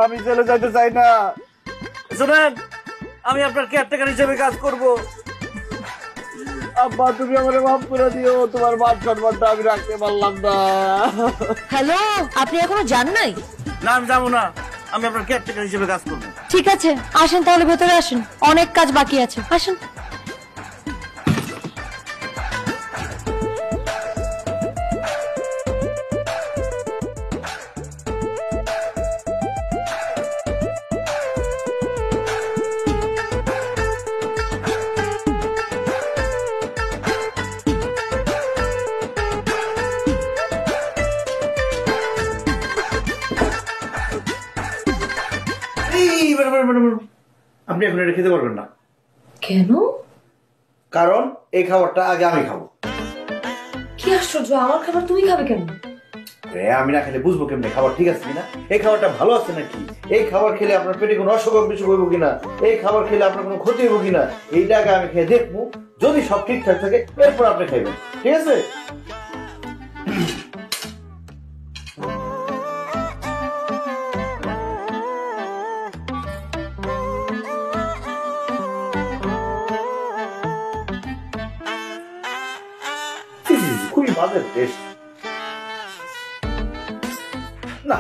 আমি জেলে যাইতে চাই না। শুনেন, আমি আপনার কেয়ারটেকার হিসেবে কাজ করব। আব্বা তুমি আমারে মাফ করে দিও, তোমার মান সম্মানটা আমি রাখতে পারলাম না। হ্যালো, আপনি এখনো যান নাই? না আমি যাবো না, আমি আপনার কেয়ারটেকার হিসেবে কাজ করবো। ঠিক আছে, আসেন তাহলে ভেতরে আসেন, অনেক কাজ বাকি আছে, আসেন। আপনি এখন এটা খেতে পারবেন না। কেন? কারণ এই খাবারটা আগে আমি খাবো। কি আশ্চর্য, আমার খাবার তুমি খাবে কেন? আমি না খেলে বুঝবো কেমনি খাবার ঠিক আছে কিনা, এই খাবারটা ভালো আছে নাকি, এই খাবার খেলে আপনার পেটে কোনো অসুখ বিসুখ হইব কিনা, এই খাবার খেলে আপনার কোনো ক্ষতি হইব কিনা, এইটা আগে আমি খেয়ে দেখবো। যদি সব ঠিকঠাক থাকে এরপর আপনি খাইবেন, ঠিক আছে? খুবই বাজে টেস্ট। না